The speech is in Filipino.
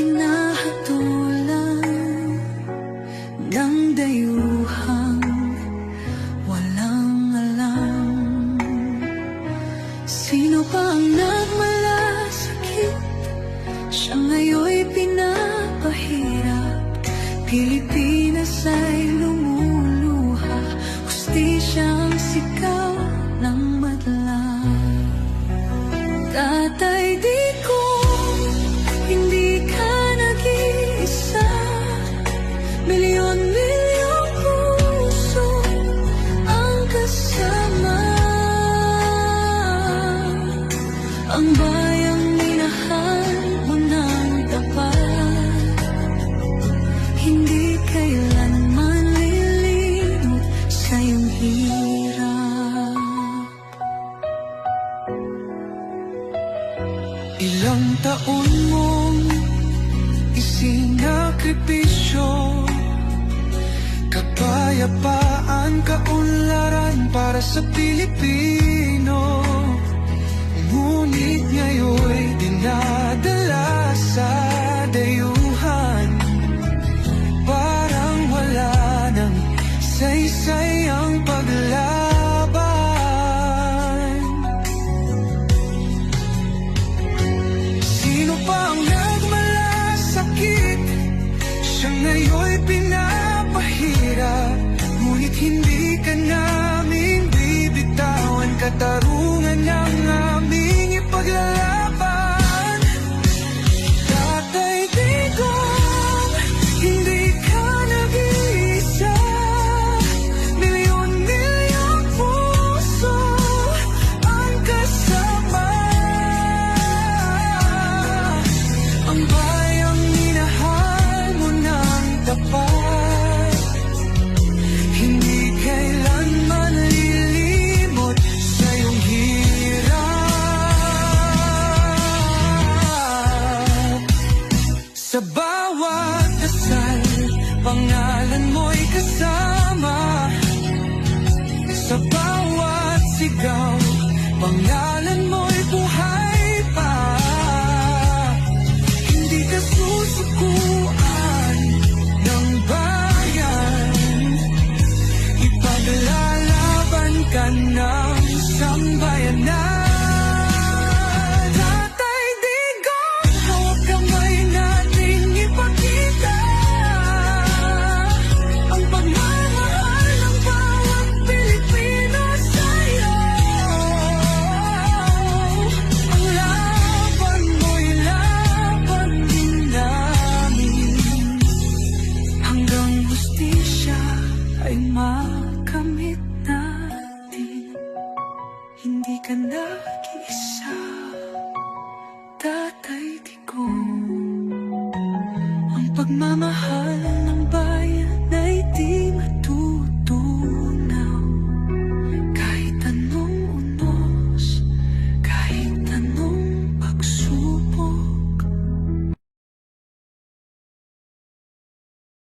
hinahatulan ng dayuhang walang alam. Sino pa ang nagmalasakit? Siya ngayon'y pinapahirap. Pilipinas ay lumuluha, hustisyang sigaw ng madlang. Tatay Digong, hindi ka nag-iisa. Milyon-milyong puso ang kasama. Ang bayang minahal mo ng tapat, hindi kailanman lilimot sa iyong hirap. Ilang taon mong isinakripisyo, kapayapaan, kaunlaran para sa Pilipino. Ngunit ngayon'y dinadala sa dayuhan, parang wala nang saysay ang paglaban. Sino pa ang nagmalasakit? Siya ngayon'y pinapahirap. Ngunit hindi ka namin bibitawan, katarungan ng aming ipaglalaban. Tatay Digong, hindi ka nag-iisa. Milyon-milyong puso ang kasama. Ang bayang minahal mo ng tapat, hindi kailanman lilimot sa iyong hirap. Sa bawat dasal, pangalan mo'y kasama. Sa bawat sigaw, pangalan mo'y buhay pa. Hindi ka susukuan ng bayan, ipaglalaban ka ng sambayanan. Tatay Digong, hawak kamay nating ipakita ang pagmamahal ng bawat Pilipino sa'yo. Ang laban mo'y laban din namin, hanggang hustisya ay makamit natin. Hindi ka nag-iisa, Tatay Digong. Ang pagmamahal